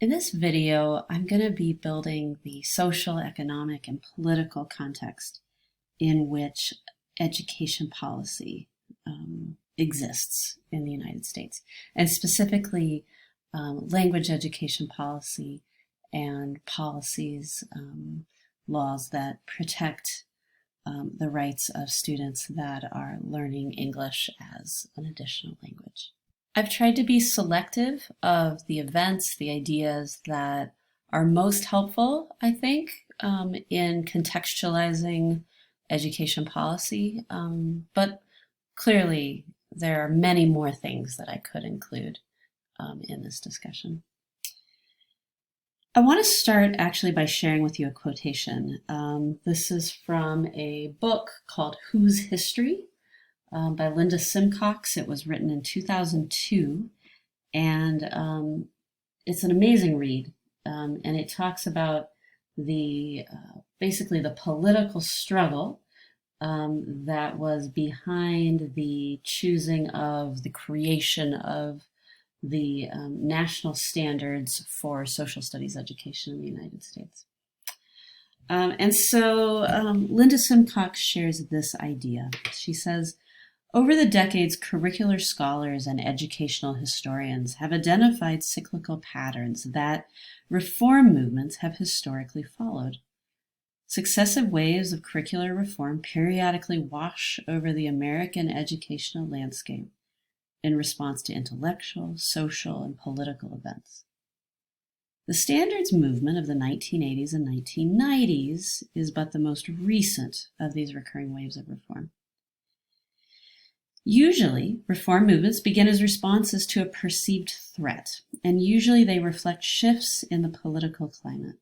In this video, I'm going to be building the social, economic, and political context in which education policy exists in the United States, and specifically language education policy and policies, laws that protect the rights of students that are learning English as an additional language. I've tried to be selective of the events, the ideas that are most helpful, I think, in contextualizing education policy. But clearly, there are many more things that I could include in this discussion. I want to start actually by sharing with you a quotation. This is from a book called Whose History? By Linda Simcox. It was written in 2002, and it's an amazing read. And it talks about the basically the political struggle that was behind the choosing of the creation of the national standards for social studies education in the United States. And so Linda Simcox shares this idea. She says, over the decades, curricular scholars and educational historians have identified cyclical patterns that reform movements have historically followed. Successive waves of curricular reform periodically wash over the American educational landscape in response to intellectual, social, and political events. The standards movement of the 1980s and 1990s is but the most recent of these recurring waves of reform. Usually, reform movements begin as responses to a perceived threat, and usually they reflect shifts in the political climate.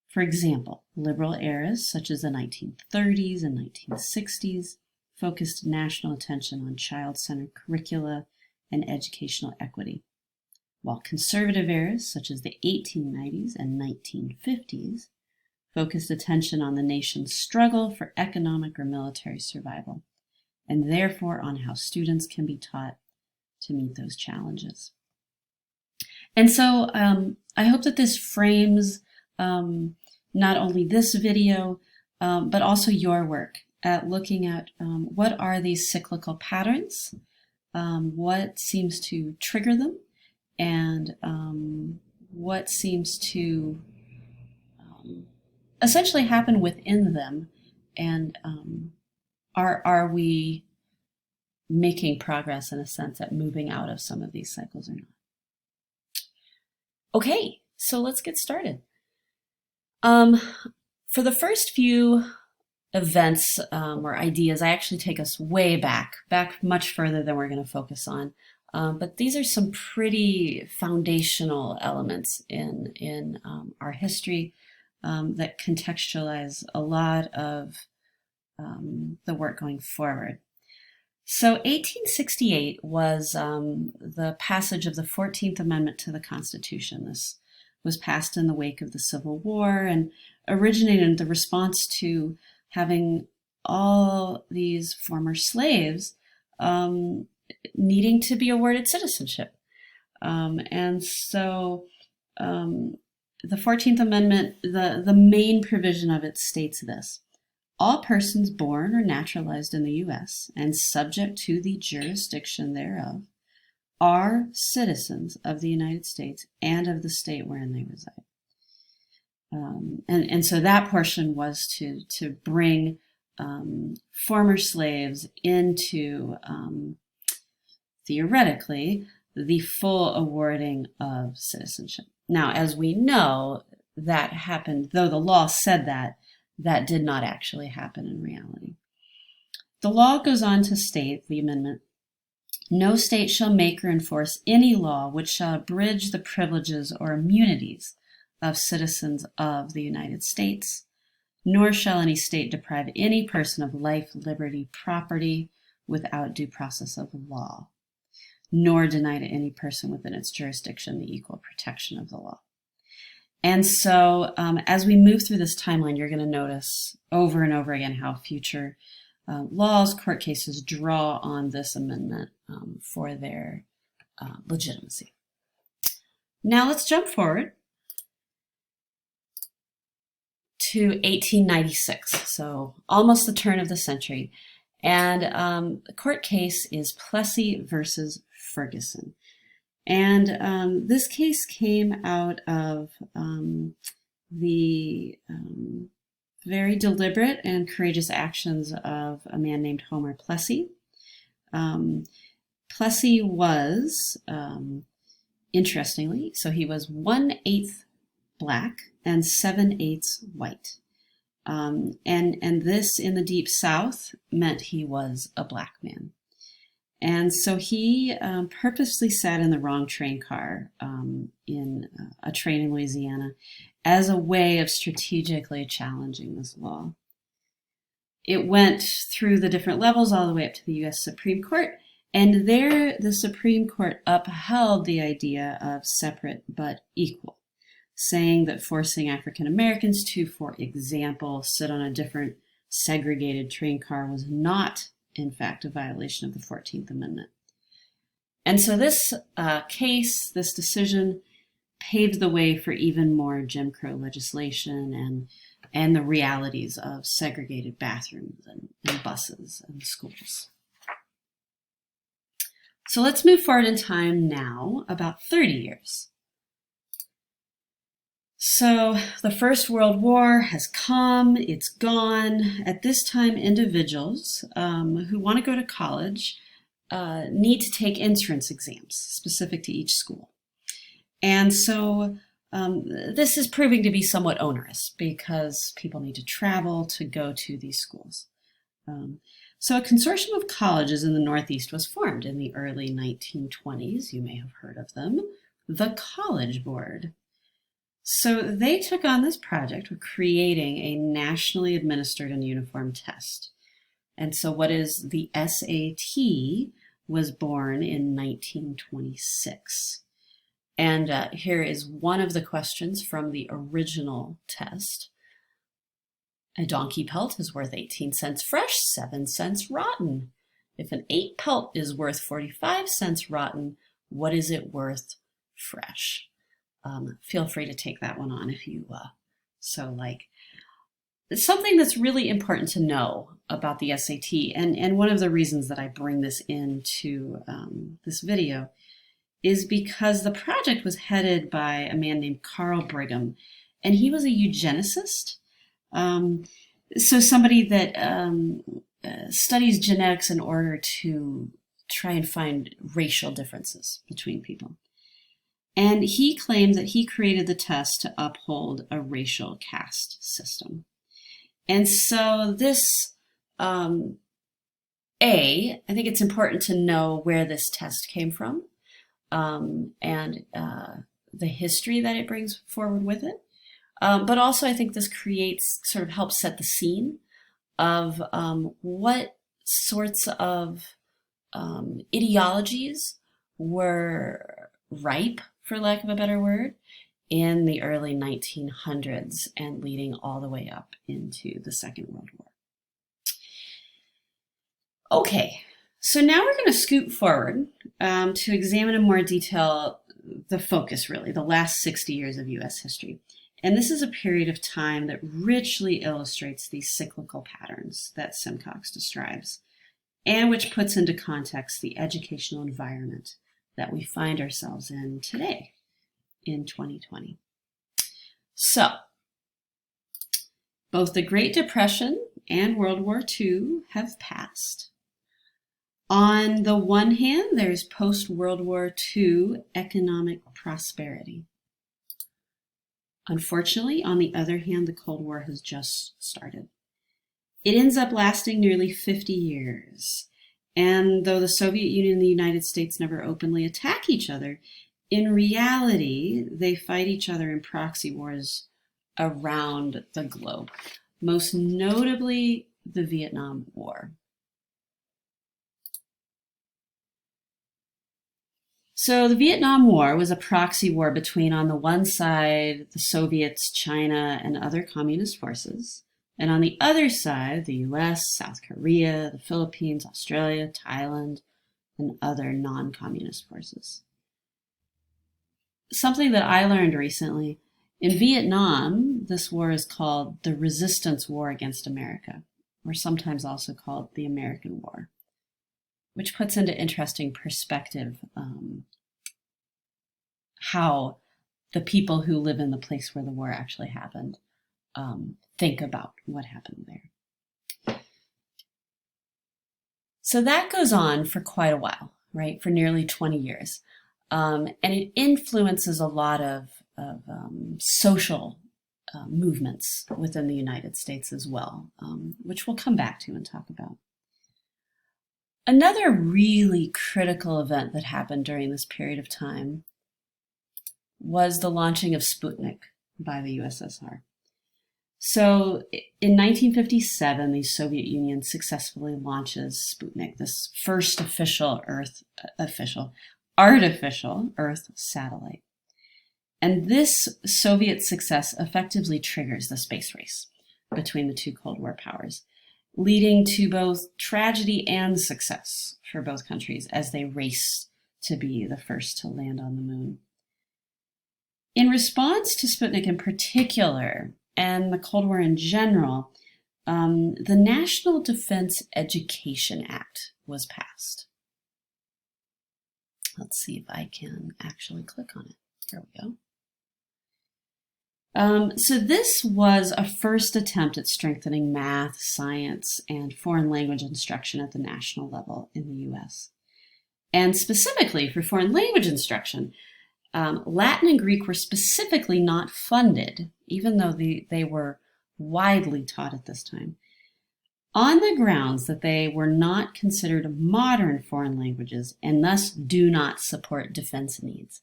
For example, liberal eras such as the 1930s and 1960s focused national attention on child-centered curricula and educational equity, while conservative eras such as the 1890s and 1950s focused attention on the nation's struggle for economic or military survival, and therefore on how students can be taught to meet those challenges. And so I hope that this frames not only this video, but also your work at looking at what are these cyclical patterns, what seems to trigger them, and what seems to essentially happen within them, and are we making progress in a sense at moving out of some of these cycles or not? Okay, so let's get started. For the first few events or ideas, I actually take us way back much further than we're going to focus on. But these are some pretty foundational elements in our history that contextualize a lot of the work going forward. So 1868 was the passage of the 14th Amendment to the Constitution. This was passed in the wake of the Civil War and originated in the response to having all these former slaves needing to be awarded citizenship. And so the 14th Amendment, the main provision of it states this: all persons born or naturalized in the U.S. and subject to the jurisdiction thereof are citizens of the United States and of the state wherein they reside. And so that portion was to bring former slaves into, theoretically, the full awarding of citizenship. Now, as we know, that happened, though the law said that did not actually happen in reality. The law goes on to state, the amendment, no state shall make or enforce any law which shall abridge the privileges or immunities of citizens of the United States, nor shall any state deprive any person of life, liberty, property without due process of law, nor deny to any person within its jurisdiction the equal protection of the law. And so as we move through this timeline, you're going to notice over and over again how future laws, court cases draw on this amendment for their legitimacy. Now let's jump forward to 1896, so almost the turn of the century. And the court case is Plessy versus Ferguson. And this case came out of the very deliberate and courageous actions of a man named Homer Plessy. Plessy was, interestingly, so he was 1/8 black and 7/8 white. And this in the Deep South meant he was a black man. And so he purposely sat in the wrong train car in a train in Louisiana as a way of strategically challenging this law. It went through the different levels all the way up to the U.S. Supreme Court, and there the Supreme Court upheld the idea of separate but equal, saying that forcing African Americans to, for example, sit on a different segregated train car was not, in fact, a violation of the 14th Amendment. And so this case, this decision, paved the way for even more Jim Crow legislation and the realities of segregated bathrooms and buses and schools. So let's move forward in time now, about 30 years. So the First World War has come, it's gone. At this time, individuals who want to go to college need to take entrance exams specific to each school. And so this is proving to be somewhat onerous because people need to travel to go to these schools. So a consortium of colleges in the Northeast was formed in the early 1920s. You may have heard of them, the College Board. So they took on this project of creating a nationally administered and uniform test. And so what is the SAT was born in 1926. And here is one of the questions from the original test. A donkey pelt is worth 18 cents fresh, 7 cents rotten. If an 8 pelt is worth 45 cents rotten, what is it worth fresh? Feel free to take that one on if you so like. It's something that's really important to know about the SAT, and one of the reasons that I bring this into this video is because the project was headed by a man named Carl Brigham, and he was a eugenicist. So somebody that studies genetics in order to try and find racial differences between people. And he claimed that he created the test to uphold a racial caste system. And so this, I think it's important to know where this test came from and the history that it brings forward with it. But also I think this sort of helps set the scene of what sorts of ideologies were ripe, for lack of a better word, in the early 1900s and leading all the way up into the Second World War. Okay, so now we're going to scoot forward to examine in more detail the focus, really, the last 60 years of U.S. history. And this is a period of time that richly illustrates these cyclical patterns that Simcox describes, and which puts into context the educational environment that we find ourselves in today, in 2020. So, both the Great Depression and World War II have passed. On the one hand, there's post-World War II economic prosperity. Unfortunately, on the other hand, the Cold War has just started. It ends up lasting nearly 50 years. And though the Soviet Union and the United States never openly attack each other, in reality, they fight each other in proxy wars around the globe, most notably the Vietnam War. So the Vietnam War was a proxy war between, on the one side, the Soviets, China, and other communist forces, and on the other side, the US, South Korea, the Philippines, Australia, Thailand, and other non-communist forces. Something that I learned recently In Vietnam, this war is called the Resistance War against America, or sometimes also called the American War, which puts into interesting perspective how the people who live in the place where the war actually happened think about what happened there. So that goes on for quite a while, right? For nearly 20 years. And it influences a lot of social movements within the United States as well, which we'll come back to and talk about. Another really critical event that happened during this period of time was the launching of Sputnik by the USSR. So in 1957, the Soviet Union successfully launches Sputnik, this first artificial Earth satellite. And this Soviet success effectively triggers the space race between the two Cold War powers, leading to both tragedy and success for both countries as they race to be the first to land on the moon. In response to Sputnik in particular, and the Cold War in general, the National Defense Education Act was passed. Let's see if I can actually click on it. Here we go. So this was a first attempt at strengthening math, science, and foreign language instruction at the national level in the US. And specifically for foreign language instruction, Latin and Greek were specifically not funded, even though they were widely taught at this time, on the grounds that they were not considered modern foreign languages and thus do not support defense needs.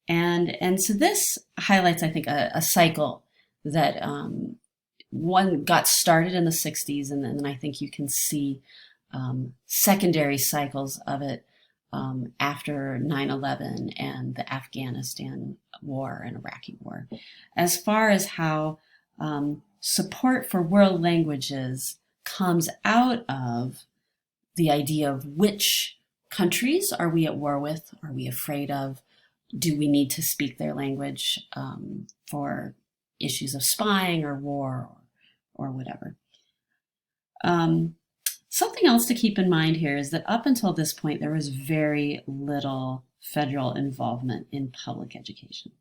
And so this highlights, I think, a cycle that one got started in the 60s, and then I think you can see secondary cycles of it after 9/11 and the Afghanistan war and Iraqi war, as far as how support for world languages comes out of the idea of which countries are we at war with, are we afraid of, do we need to speak their language for issues of spying or war or whatever. Something else to keep in mind here is that up until this point, there was very little federal involvement in public education.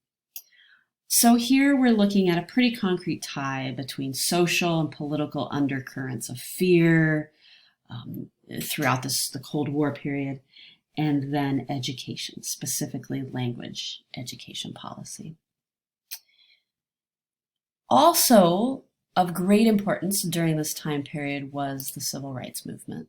So here we're looking at a pretty concrete tie between social and political undercurrents of fear throughout the Cold War period, and then education, specifically language education policy. Also, of great importance during this time period was the civil rights movement,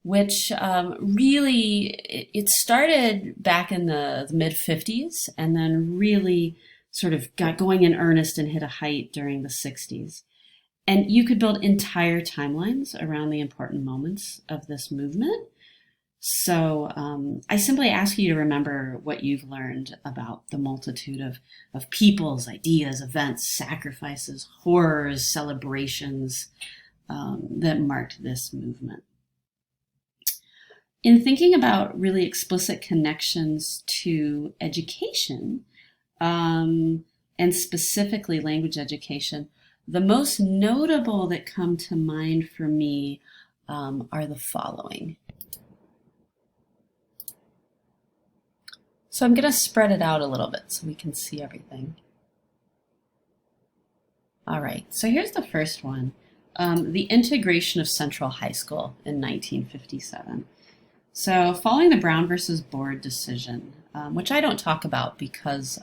which really, it started back in the mid-50s and then really sort of got going in earnest and hit a height during the 60s. And you could build entire timelines around the important moments of this movement. So I simply ask you to remember what you've learned about the multitude of peoples, ideas, events, sacrifices, horrors, celebrations that marked this movement. In thinking about really explicit connections to education, and specifically language education, the most notable that come to mind for me are the following. So I'm going to spread it out a little bit so we can see everything. All right, so here's the first one, the integration of Central High School in 1957. So following the Brown versus Board decision, which I don't talk about because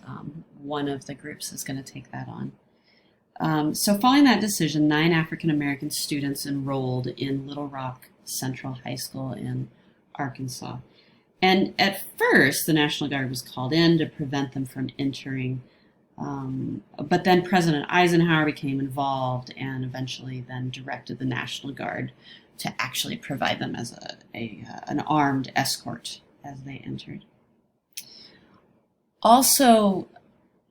one of the groups is going to take that on. So following that decision, 9 African American students enrolled in Little Rock Central High School in Arkansas. And at first, the National Guard was called in to prevent them from entering. But then President Eisenhower became involved and eventually then directed the National Guard to actually provide them as an armed escort as they entered. Also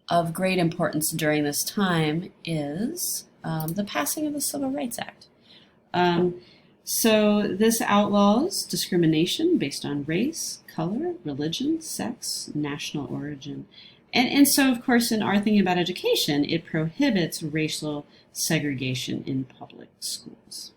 of great importance during this time is the passing of the Civil Rights Act. So this outlaws discrimination based on race, color, religion, sex, national origin, And so, of course, in our thinking about education, it prohibits racial segregation in public schools.